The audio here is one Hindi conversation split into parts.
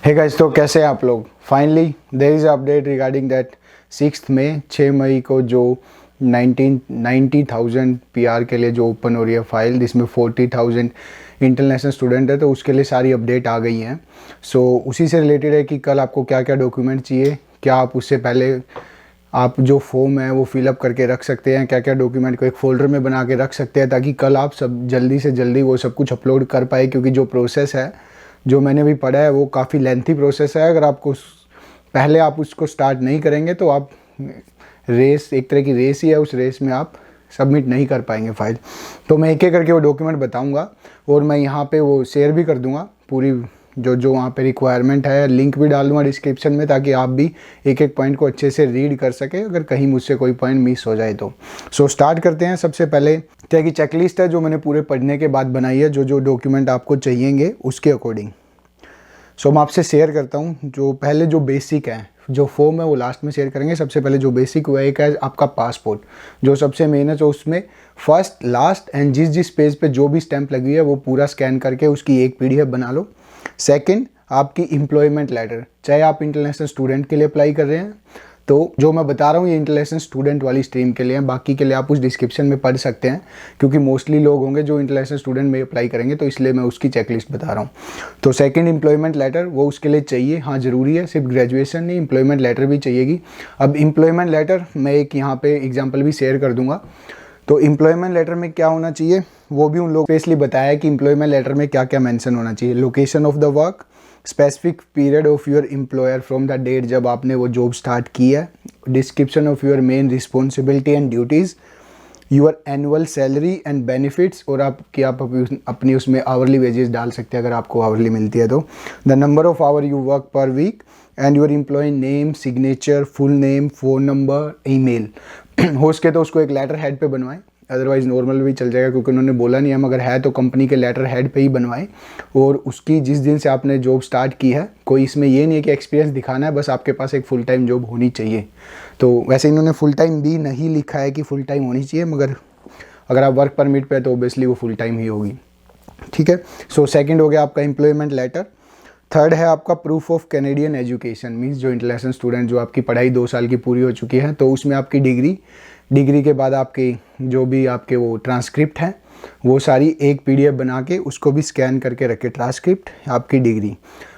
हे गाइस, तो कैसे हैं आप लोग। Finally there is update regarding that 6 मई को जो 90,000 पीआर के लिए जो ओपन हो रही है फाइल, जिसमें 40,000 इंटरनेशनल स्टूडेंट है, तो उसके लिए सारी अपडेट आ गई हैं। सो उसी से रिलेटेड है कि कल आपको क्या क्या डॉक्यूमेंट चाहिए, क्या आप उससे पहले आप जो फॉर्म है वो फिलअप करके रख सकते हैं, क्या क्या डॉक्यूमेंट को एक फ़ोल्डर में बना के रख सकते हैं, ताकि कल आप सब जल्दी से जल्दी वो सब कुछ अपलोड कर पाए। क्योंकि जो प्रोसेस है जो मैंने भी पढ़ा है वो काफ़ी लेंथी प्रोसेस है। अगर आपको पहले आप उसको स्टार्ट नहीं करेंगे तो आप रेस, एक तरह की रेस ही है, उस रेस में आप सबमिट नहीं कर पाएंगे फाइल। तो मैं एक एक करके वो डॉक्यूमेंट बताऊंगा और मैं यहाँ पे वो शेयर भी कर दूंगा पूरी जो वहाँ पे रिक्वायरमेंट है। लिंक भी डाल दूंगा डिस्क्रिप्शन में, ताकि आप भी एक एक पॉइंट को अच्छे से रीड कर सके अगर कहीं मुझसे कोई पॉइंट मिस हो जाए तो। सो स्टार्ट करते हैं। सबसे पहले क्या कि चेकलिस्ट है जो मैंने पूरे पढ़ने के बाद बनाई है, जो डॉक्यूमेंट आपको चाहिएंगे उसके अकॉर्डिंग। सो मैं आपसे शेयर करता हूँ। जो पहले जो बेसिक है, जो फॉर्म है वो लास्ट में शेयर करेंगे। सबसे पहले जो बेसिक हुआ एक है आपका पासपोर्ट, जो सबसे मेन है। तो उसमें फर्स्ट, लास्ट एंड जिस पेज पे जो भी स्टैंप लगी है वो पूरा स्कैन करके उसकी एक पीडीएफ बना लो। सेकंड, आपकी एम्प्लॉयमेंट लेटर, चाहे आप इंटरनेशनल स्टूडेंट के लिए अप्लाई कर रहे हैं, तो जो मैं बता रहा हूँ ये इंटरनेशनल स्टूडेंट वाली स्ट्रीम के लिए है, बाकी के लिए आप उस डिस्क्रिप्शन में पढ़ सकते हैं, क्योंकि मोस्टली लोग होंगे जो इंटरनेशनल स्टूडेंट में अप्लाई करेंगे, तो इसलिए मैं उसकी चेकलिस्ट बता रहा हूँ। तो सेकंड, एम्प्लॉयमेंट लेटर, वो उसके लिए चाहिए, हाँ ज़रूरी है, सिर्फ ग्रेजुएशन नहीं, एम्प्लॉयमेंट लेटर भी चाहिएगी। अब एम्प्लॉयमेंट लेटर मैं एक यहाँ पे एग्जाम्पल भी शेयर कर दूँगा। तो एम्प्लॉयमेंट लेटर में क्या होना चाहिए वो भी उन लोग स्पेशली बताया कि एम्प्लॉयमेंट लेटर में क्या क्या मेंशन होना चाहिए। Location of the work, specific period of your employer from the date जब आपने वो जॉब स्टार्ट की है, description of your main responsibility and duties, your annual salary and benefits, और आप अपनी उसमें आवरली वेजेस डाल सकते हैं अगर आपको आवरली मिलती है तो, the number of hour you work per week and your employ name, signature, full name, phone number, email. हो सके तो उसको एक लेटर हेड पे बनवाएं, अदरवाइज़ नॉर्मल भी चल जाएगा, क्योंकि उन्होंने बोला नहीं है, मगर है तो कंपनी के लेटर हेड पे ही बनवाएं। और उसकी जिस दिन से आपने जॉब स्टार्ट की है, कोई इसमें ये नहीं है कि एक्सपीरियंस दिखाना है, बस आपके पास एक फुल टाइम जॉब होनी चाहिए। तो वैसे इन्होंने फुल टाइम भी नहीं लिखा है कि फुल टाइम होनी चाहिए, मगर अगर आप वर्क परमिट पे है तो ओबियसली वो फुल टाइम ही होगी। ठीक है। सो सेकेंड हो गया आपका एम्प्लॉयमेंट लेटर। थर्ड है आपका proof of Canadian education, means जो इंटरनेशनल स्टूडेंट जो आपकी पढ़ाई 2 साल की पूरी हो चुकी है, तो उसमें आपकी डिग्री के बाद आपकी जो भी आपके वो ट्रांसक्रिप्ट हैं वो सारी एक पीडीएफ बना के उसको भी स्कैन करके रखे, ट्रांसक्रिप्ट, आपकी डिग्री,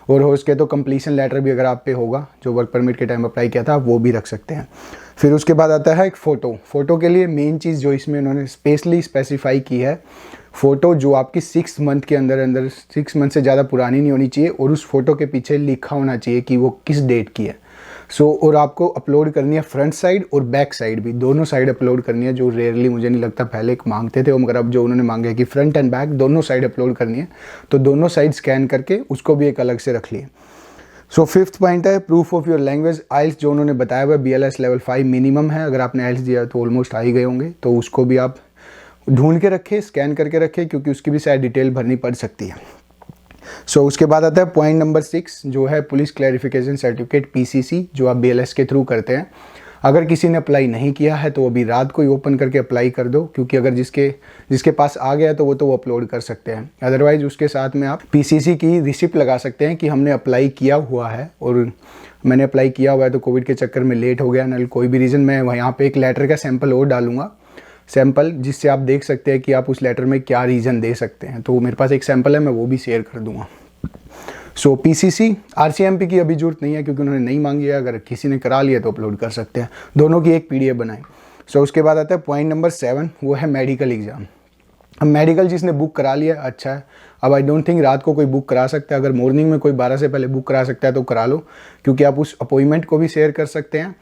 और हो सके तो कंप्लीशन लेटर भी अगर आप पे होगा जो वर्क परमिट के टाइम अप्लाई किया था वो भी रख सकते हैं। फिर उसके बाद आता है एक फ़ोटो के लिए मेन चीज़ जो इसमें उन्होंने स्पेशली स्पेसिफाई की है, फ़ोटो जो आपकी 6 मंथ के अंदर 6 मंथ से ज़्यादा पुरानी नहीं होनी चाहिए, और उस फोटो के पीछे लिखा होना चाहिए कि वो किस डेट की है। और आपको अपलोड करनी है फ्रंट साइड और बैक साइड भी, दोनों साइड अपलोड करनी है, जो रेयरली मुझे नहीं लगता पहले मांगते थे, मगर अब जो उन्होंने मांगा है कि फ्रंट एंड बैक दोनों साइड अपलोड करनी है, तो दोनों साइड स्कैन करके उसको भी एक अलग से रख लिए। सो फिफ्थ पॉइंट है प्रूफ ऑफ योर लैंग्वेज। आइल्स जो उन्होंने बताया हुआ BLS लेवल 5 मिनिमम है, अगर आपने आइल्स दिया तो ऑलमोस्ट आ ही गए होंगे, तो उसको भी आप ढूंढ के रखें, स्कैन करके रखें, क्योंकि उसकी भी शायद डिटेल भरनी पड़ सकती है। उसके बाद आता है पॉइंट नंबर 6, जो है पुलिस क्लैरिफिकेशन सर्टिफिकेट PCC, जो आप BLS के थ्रू करते हैं। अगर किसी ने अप्लाई नहीं किया है तो अभी रात को ही ओपन करके अप्लाई कर दो, क्योंकि अगर जिसके पास आ गया तो वो अपलोड कर सकते हैं। अदरवाइज उसके साथ में आप PCC की रिसिप्ट लगा सकते हैं कि हमने अप्लाई किया हुआ है, और मैंने अप्लाई किया हुआ है तो कोविड के चक्कर में लेट हो गया, न कोई भी रीज़न। मैं यहाँ पे एक लेटर का सैंपल और डालूंगा, जिससे आप देख सकते हैं कि आप उस लेटर में क्या रीज़न दे सकते हैं। तो मेरे पास एक सैंपल है, मैं वो भी शेयर कर दूंगा। PCC RCMP की अभी जरूरत नहीं है, क्योंकि उन्होंने नहीं मांगी है, अगर किसी ने करा लिया तो अपलोड कर सकते हैं, दोनों की एक PDF बनाएं। उसके बाद आता है पॉइंट नंबर 7, वो है मेडिकल एग्ज़ाम। अब मेडिकल जिसने बुक करा लिया अच्छा है, अब आई डोंट थिंक रात को कोई बुक करा सकता है, अगर मॉर्निंग में कोई 12 से पहले बुक करा सकता है तो करा लो, क्योंकि आप उस अपॉइंटमेंट को भी शेयर कर सकते हैं,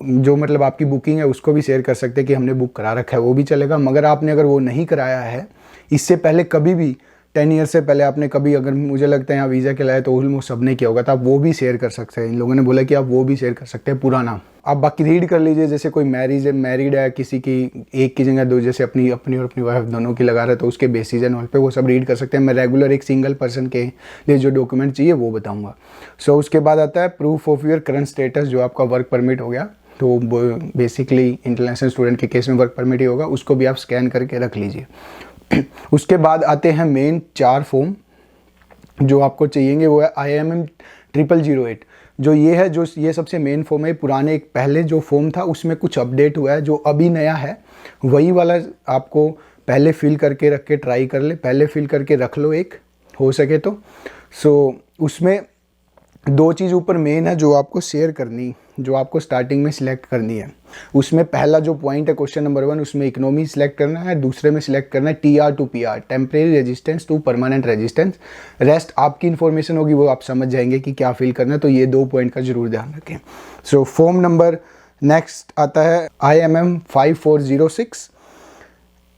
जो मतलब आपकी बुकिंग है उसको भी शेयर कर सकते हैं कि हमने बुक करा रखा है, वो भी चलेगा। मगर आपने अगर वो नहीं कराया है इससे पहले, कभी भी 10 ईयर से पहले आपने कभी, अगर मुझे लगता है यहाँ वीज़ा के लाए तो ऑलमोस्ट सबने किया होगा, तो आप वो भी शेयर कर सकते हैं। इन लोगों ने बोला कि आप वो भी शेयर कर सकते हैं पूरा नाम। आप बाकी रीड कर लीजिए, जैसे कोई मैरिड है, किसी की एक की जगह दो, जैसे अपनी और अपनी वाइफ दोनों की लगा रहे, तो उसके बेसिस एंड ऑल पे वो सब रीड कर सकते हैं। मैं रेगुलर एक सिंगल पर्सन के लिए जो डॉक्यूमेंट चाहिए वो बताऊँगा। उसके बाद आता है proof of your current status, जो आपका वर्क परमिट हो गया, तो बेसिकली इंटरनेशनल स्टूडेंट के केस में वर्क परमिट ही होगा, उसको भी आप स्कैन करके रख लीजिए। उसके बाद आते हैं मेन 4 फॉर्म जो आपको चाहिएंगे, वो है IIM 0008 जो ये है, जो ये सबसे मेन फॉर्म है। पुराने एक पहले जो फॉर्म था उसमें कुछ अपडेट हुआ है, जो अभी नया है वही वाला आपको पहले फिल करके रख के ट्राई कर ले, पहले फिल करके रख लो एक, हो सके तो। सो उसमें 2 चीज़ ऊपर मेन है जो आपको शेयर करनी, जो आपको स्टार्टिंग में सिलेक्ट करनी है। उसमें पहला जो पॉइंट है क्वेश्चन नंबर 1, उसमें इकोनॉमी सिलेक्ट करना है, दूसरे में सिलेक्ट करना है TR to PR, temporary residence to permanent residence. Rest आपकी इन्फॉर्मेशन होगी, वो आप समझ जाएंगे कि क्या फिल करना है, तो ये 2 पॉइंट का जरूर ध्यान रखें। सो फॉर्म नंबर नेक्स्ट आता है IMM 5406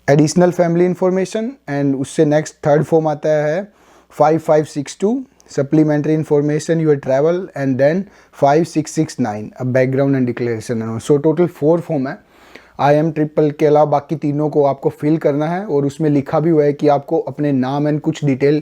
additional family information, and उससे नेक्स्ट थर्ड फॉर्म आता है 5562 supplementary information your travel, and then 5669 अब background and declaration. So total 4 form है। IM ट्रिपल के अलावा बाकी तीनों को आपको फिल करना है, और उसमें लिखा भी हुआ है कि आपको अपने नाम एंड कुछ डिटेल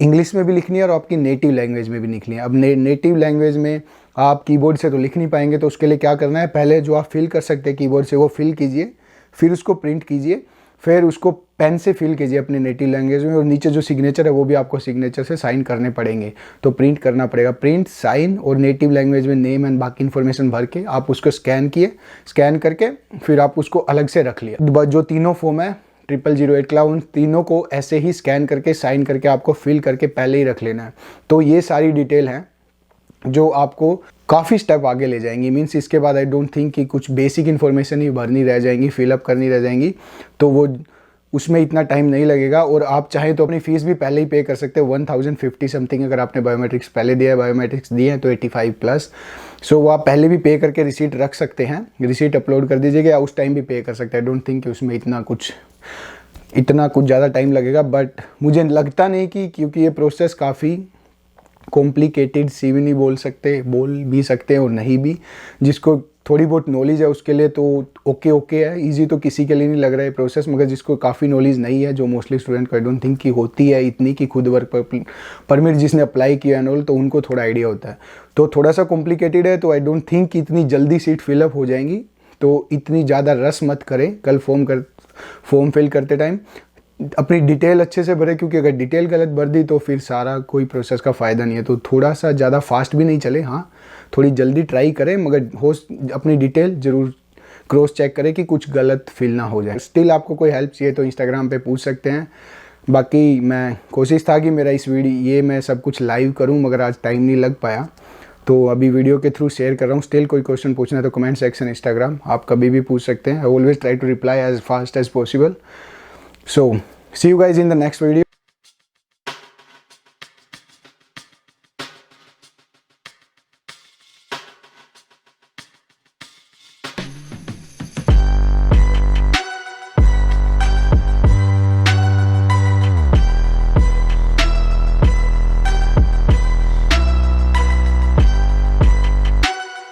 इंग्लिश में भी लिखनी है और आपकी नेटिव लैंग्वेज में भी लिखनी है। अब नेटिव लैंग्वेज में आप कीबोर्ड से तो लिख नहीं पाएंगे, तो उसके लिए क्या करना है, पहले जो आप फिल कर सकते हैं कीबोर्ड से वो फिल कीजिए, फिर उसको प्रिंट कीजिए, फिर उसको पेन से फिल कीजिए अपने नेटिव लैंग्वेज में, और नीचे जो सिग्नेचर है वो भी आपको सिग्नेचर से साइन करने पड़ेंगे, तो प्रिंट करना पड़ेगा। प्रिंट, साइन और नेटिव लैंग्वेज में नेम एंड बाकी इन्फॉर्मेशन भर के आप उसको स्कैन किए, स्कैन करके फिर आप उसको अलग से रख लिया। जो तीनों फॉर्म है 0008 का, उन तीनों को ऐसे ही स्कैन करके साइन करके आपको फिल करके पहले ही रख लेना है। तो ये सारी डिटेल हैं जो आपको काफ़ी स्टेप आगे ले जाएंगी। मीन्स इसके बाद आई डोंट थिंक कि कुछ बेसिक इन्फॉर्मेशन ही भरनी रह जाएंगी, फिलअप करनी रह जाएंगी, तो वो उसमें इतना टाइम नहीं लगेगा। और आप चाहें तो अपनी फ़ीस भी पहले ही पे कर सकते हो, 1050 समथिंग अगर आपने बायोमेट्रिक्स पहले दिया है, बायोमेट्रिक्स दिए हैं तो 85+। सो वो आप पहले भी पे करके रिसीट रख सकते हैं, रिसीट अपलोड कर दीजिएगा, या उस टाइम भी पे कर सकते हैं। आई डोंट थिंक कि उसमें इतना कुछ ज़्यादा टाइम लगेगा, बट मुझे लगता नहीं कि, क्योंकि ये प्रोसेस काफ़ी कॉम्प्लिकेटेड सी भी नहीं बोल भी सकते और नहीं भी। जिसको थोड़ी बहुत नॉलेज है उसके लिए तो ओके है, इजी तो किसी के लिए नहीं लग रहा है प्रोसेस, मगर जिसको काफ़ी नॉलेज नहीं है, जो मोस्टली स्टूडेंट को आई डोंट थिंक कि होती है इतनी, कि खुद वर्क परमिट जिसने अप्लाई किया एंड ऑल, तो उनको थोड़ा आइडिया होता है। तो थोड़ा सा कॉम्प्लिकेटेड है, तो आई डोंट थिंक कि इतनी जल्दी सीट फिलअप हो जाएंगी, तो इतनी ज़्यादा रस मत करें कल फॉर्म फिल करते टाइम। अपनी डिटेल अच्छे से भरें, क्योंकि अगर डिटेल गलत भर दी तो फिर सारा कोई प्रोसेस का फ़ायदा नहीं है। तो थोड़ा सा ज़्यादा फास्ट भी नहीं चले, हाँ थोड़ी जल्दी ट्राई करें, मगर अपनी डिटेल ज़रूर क्रॉस चेक करें कि कुछ गलत फिल ना हो जाए। स्टिल आपको कोई हेल्प चाहिए तो इंस्टाग्राम पे पूछ सकते हैं। बाकी मैं कोशिश था कि मेरा इस वीडियो मैं सब कुछ लाइव करूँ, मगर आज टाइम नहीं लग पाया, तो अभी वीडियो के थ्रू शेयर कर रहा हूँ। स्टिल कोई क्वेश्चन पूछना है तो कमेंट सेक्शन इंस्टाग्राम आप कभी भी पूछ सकते हैं। I always try to reply as fast as possible. So, see you guys in the next video.